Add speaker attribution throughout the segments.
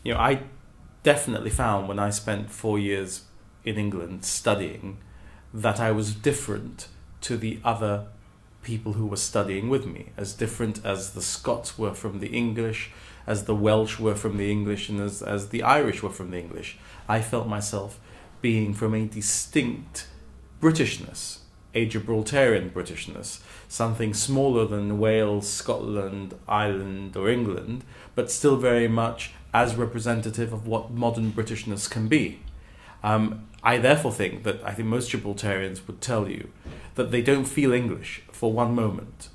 Speaker 1: I definitely found when I spent 4 years in England studying that I was different to the other people who were studying with me, as different as the Scots were from the English, as the Welsh were from the English, and as the Irish were from the English. I felt myself being from a distinct Britishness, a Gibraltarian Britishness, something smaller than Wales, Scotland, Ireland or England, but still very much as representative of what modern Britishness can be. I therefore think that I think most Gibraltarians would tell you that they don't feel English for one moment.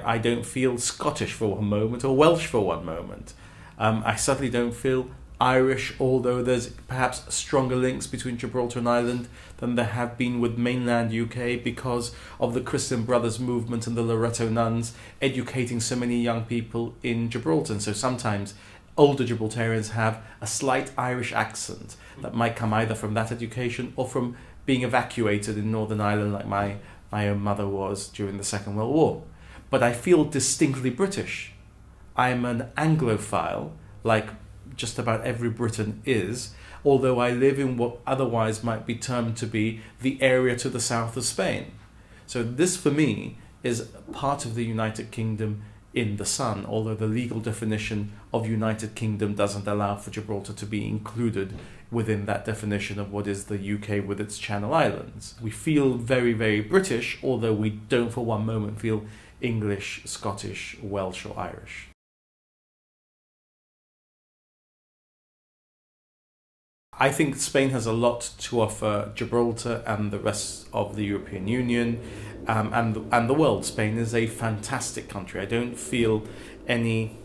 Speaker 1: I don't feel Scottish for one moment or Welsh for one moment. I certainly don't feel Irish, although there's perhaps stronger links between Gibraltar and Ireland than there have been with mainland UK because of the Christian Brothers movement and the Loreto nuns educating so many young people in Gibraltar. And so sometimes older Gibraltarians have a slight Irish accent that might come either from that education or from being evacuated in Northern Ireland like my own mother was during the Second World War. But I feel distinctly British. I'm an Anglophile, like just about every Briton is, although I live in what otherwise might be termed to be the area to the south of Spain. So this for me is part of the United Kingdom in the sun, although the legal definition of United Kingdom doesn't allow for Gibraltar to be included within that definition of what is the UK with its Channel Islands. We feel very, very British, although we don't for one moment feel English, Scottish, Welsh or Irish. I think Spain has a lot to offer Gibraltar and the rest of the European Union and the world. Spain is a fantastic country. I don't feel any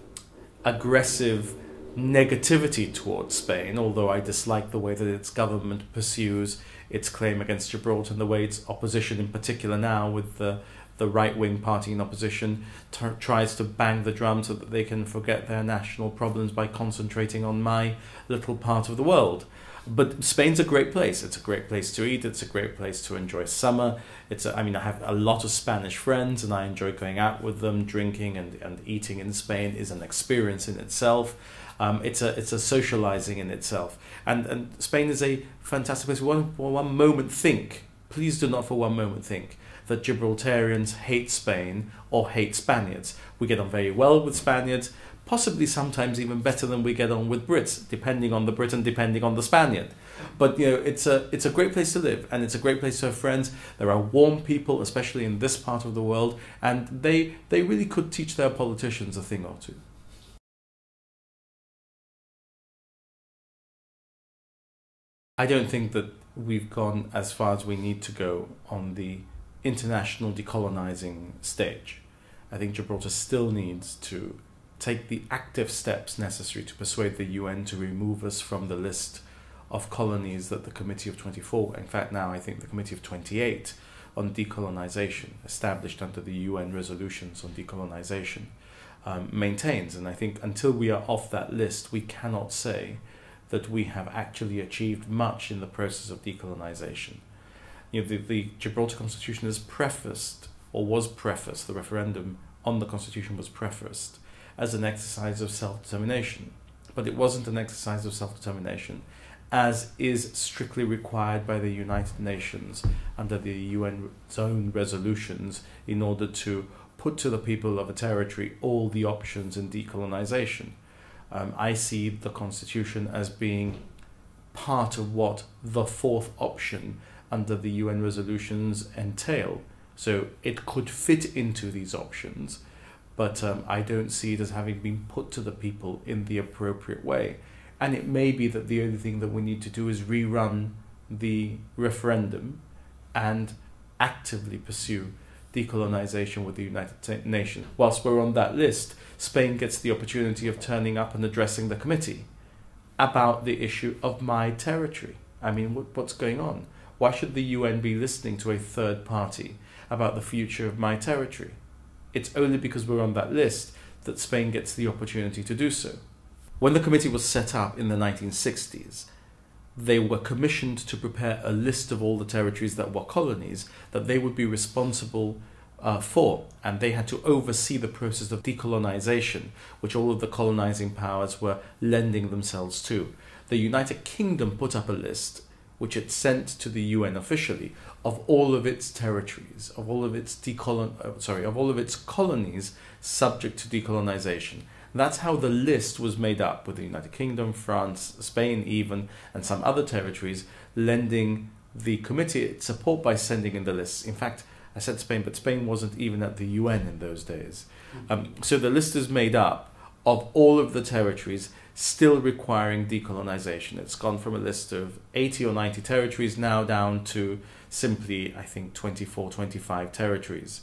Speaker 1: aggressive negativity towards Spain, although I dislike the way that its government pursues its claim against Gibraltar and the way its opposition, in particular now with the right-wing party in opposition, tries to bang the drum so that they can forget their national problems by concentrating on my little part of the world. But Spain's a great place. It's a great place to eat. It's a great place to enjoy summer. I have a lot of Spanish friends and I enjoy going out with them. Drinking and eating in Spain is an experience in itself. It's a socializing in itself. And Spain is a fantastic place. For one moment think, please do not for one moment think that Gibraltarians hate Spain or hate Spaniards. We get on very well with Spaniards, possibly sometimes even better than we get on with Brits, depending on the Brit and depending on the Spaniard. But it's a great place to live and it's a great place to have friends. There are warm people, especially in this part of the world, and they really could teach their politicians a thing or two. I don't think that we've gone as far as we need to go on the international decolonizing stage. I think Gibraltar still needs to take the active steps necessary to persuade the UN to remove us from the list of colonies that the Committee of 24, in fact now I think the Committee of 28 on decolonization, established under the UN resolutions on decolonization, maintains. And I think until we are off that list, we cannot say that we have actually achieved much in the process of decolonization. The Gibraltar Constitution is prefaced, or was prefaced, the referendum on the Constitution was prefaced as an exercise of self-determination. But it wasn't an exercise of self-determination as is strictly required by the United Nations under the UN's own resolutions in order to put to the people of a territory all the options in decolonization. I see the Constitution as being part of what the fourth option under the UN resolutions entail. So it could fit into these options, but I don't see it as having been put to the people in the appropriate way. And it may be that the only thing that we need to do is rerun the referendum and actively pursue decolonization with the United Nations. Whilst we're on that list, Spain gets the opportunity of turning up and addressing the committee about the issue of my territory. I mean, what's going on? Why should the UN be listening to a third party about the future of my territory? It's only because we're on that list that Spain gets the opportunity to do so. When the committee was set up in the 1960s, they were commissioned to prepare a list of all the territories that were colonies that they would be responsible for, and they had to oversee the process of decolonization, which all of the colonizing powers were lending themselves to. The United Kingdom put up a list, which it sent to the UN officially, of all of its territories, of all of its colonies subject to decolonization. That's how the list was made up, with the United Kingdom, France, Spain even, and some other territories lending the committee its support by sending in the lists. In fact, I said Spain, but Spain wasn't even at the UN in those days. So the list is made up of all of the territories still requiring decolonization. It's gone from a list of 80 or 90 territories now down to simply, I think, 24, 25 territories.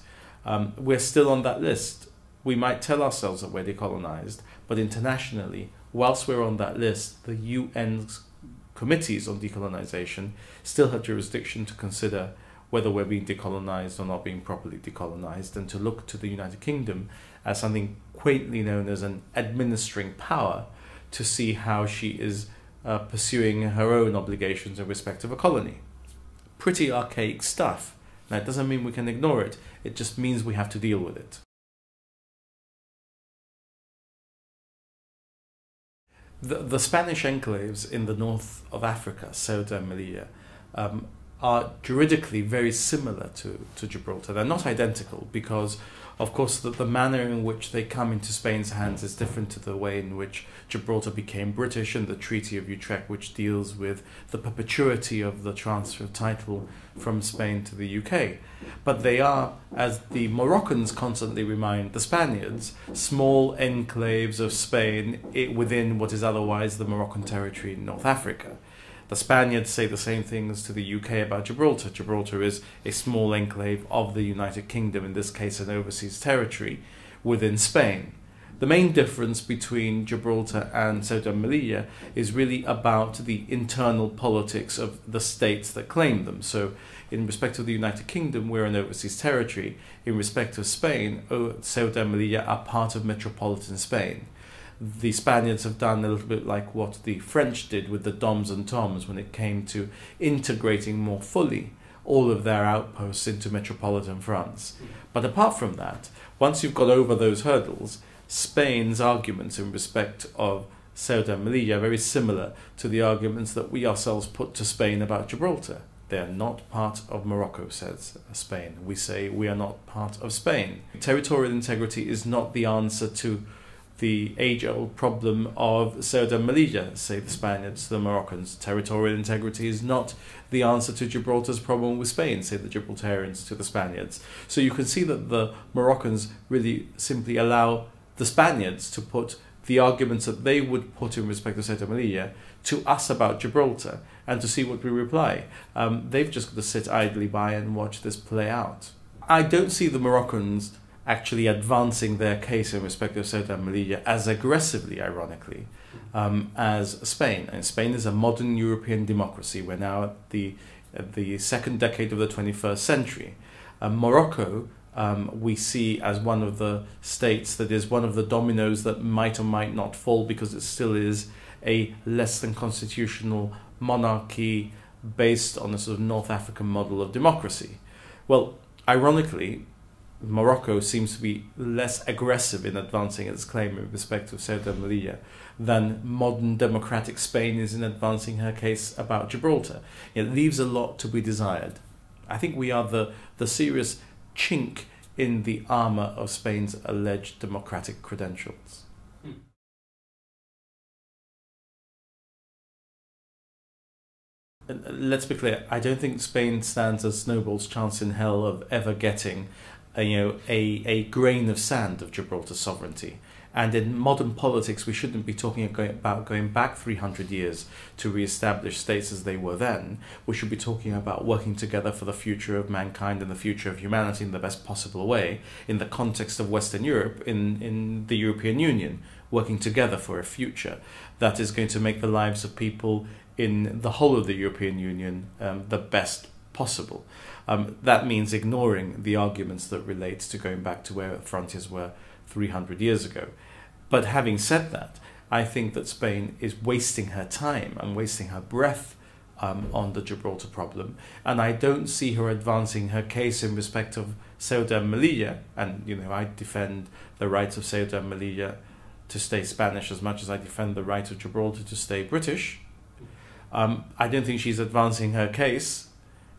Speaker 1: We're still on that list. We might tell ourselves that we're decolonized, but internationally, whilst we're on that list, the UN's committees on decolonization still have jurisdiction to consider whether we're being decolonized or not being properly decolonized, and to look to the United Kingdom as something quaintly known as an administering power to see how she is pursuing her own obligations in respect of a colony. Pretty archaic stuff. Now, it doesn't mean we can ignore it. It just means we have to deal with it. The Spanish enclaves in the north of Africa, Ceuta Melilla, are juridically very similar to Gibraltar. They're not identical because, of course, the manner in which they come into Spain's hands is different to the way in which Gibraltar became British, and the Treaty of Utrecht, which deals with the perpetuity of the transfer of title from Spain to the UK. But they are, as the Moroccans constantly remind the Spaniards, small enclaves of Spain within what is otherwise the Moroccan territory in North Africa. The Spaniards say the same things to the UK about Gibraltar. Gibraltar is a small enclave of the United Kingdom, in this case an overseas territory, within Spain. The main difference between Gibraltar and Ceuta Melilla is really about the internal politics of the states that claim them. So in respect of the United Kingdom, we're an overseas territory. In respect of Spain, Ceuta and Melilla are part of metropolitan Spain. The Spaniards have done a little bit like what the French did with the Doms and Toms when it came to integrating more fully all of their outposts into metropolitan France. But apart from that, once you've got over those hurdles, Spain's arguments in respect of Ceuta and Melilla are very similar to the arguments that we ourselves put to Spain about Gibraltar. They are not part of Morocco, says Spain. We say we are not part of Spain. Territorial integrity is not the answer to the age-old problem of Ceuta and Melilla, say the Spaniards to the Moroccans. Territorial integrity is not the answer to Gibraltar's problem with Spain, say the Gibraltarians to the Spaniards. So you can see that the Moroccans really simply allow the Spaniards to put the arguments that they would put in respect to Ceuta and Melilla to us about Gibraltar, and to see what we reply. They've just got to sit idly by and watch this play out. I don't see the Moroccans actually advancing their case in respect of Ceuta and Melilla as aggressively, ironically, as Spain. And Spain is a modern European democracy. We're now at the second decade of the 21st century. Morocco, we see as one of the states that is one of the dominoes that might or might not fall, because it still is a less than constitutional monarchy based on a sort of North African model of democracy. Well, ironically, Morocco seems to be less aggressive in advancing its claim in respect of Ceuta and Melilla than modern democratic Spain is in advancing her case about Gibraltar. It leaves a lot to be desired. I think we are the serious chink in the armour of Spain's alleged democratic credentials. Let's be clear, I don't think Spain stands a snowball's chance in hell of ever getting a grain of sand of Gibraltar's sovereignty. And in modern politics, we shouldn't be talking about going back 300 years to re-establish states as they were then. We should be talking about working together for the future of mankind and the future of humanity in the best possible way, in the context of Western Europe, in the European Union, working together for a future that is going to make the lives of people in the whole of the European Union the best possible. That means ignoring the arguments that relate to going back to where frontiers were 300 years ago. But having said that, I think that Spain is wasting her time and wasting her breath on the Gibraltar problem, and I don't see her advancing her case in respect of Ceuta Melilla. And I defend the rights of Ceuta Melilla to stay Spanish as much as I defend the right of Gibraltar to stay British. I don't think she's advancing her case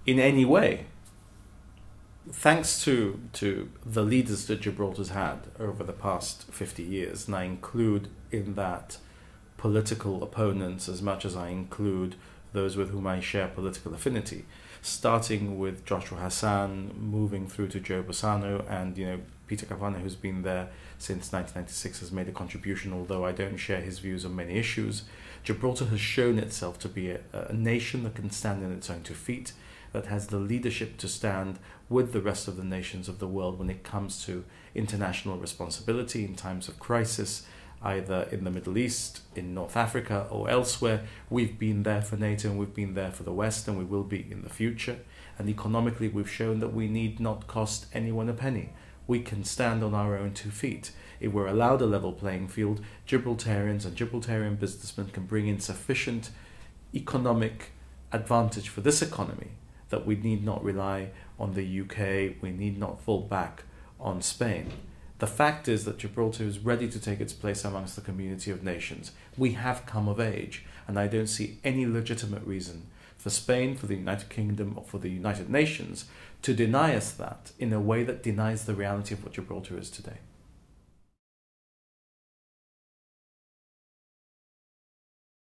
Speaker 1: in any way. Thanks to the leaders that Gibraltar's had over the past 50 years, and I include in that political opponents as much as I include those with whom I share political affinity, starting with Joshua Hassan, moving through to Joe Bassano, and Peter Cavana, who's been there since 1996, has made a contribution, although I don't share his views on many issues. Gibraltar has shown itself to be a nation that can stand on its own 2 feet, that has the leadership to stand with the rest of the nations of the world when it comes to international responsibility in times of crisis, either in the Middle East, in North Africa, or elsewhere. We've been there for NATO, and we've been there for the West, and we will be in the future. And economically, we've shown that we need not cost anyone a penny. We can stand on our own 2 feet. If we're allowed a level playing field, Gibraltarians and Gibraltarian businessmen can bring in sufficient economic advantage for this economy that we need not rely on the UK, we need not fall back on Spain. The fact is that Gibraltar is ready to take its place amongst the community of nations. We have come of age, and I don't see any legitimate reason for Spain, for the United Kingdom, or for the United Nations to deny us that in a way that denies the reality of what Gibraltar is today.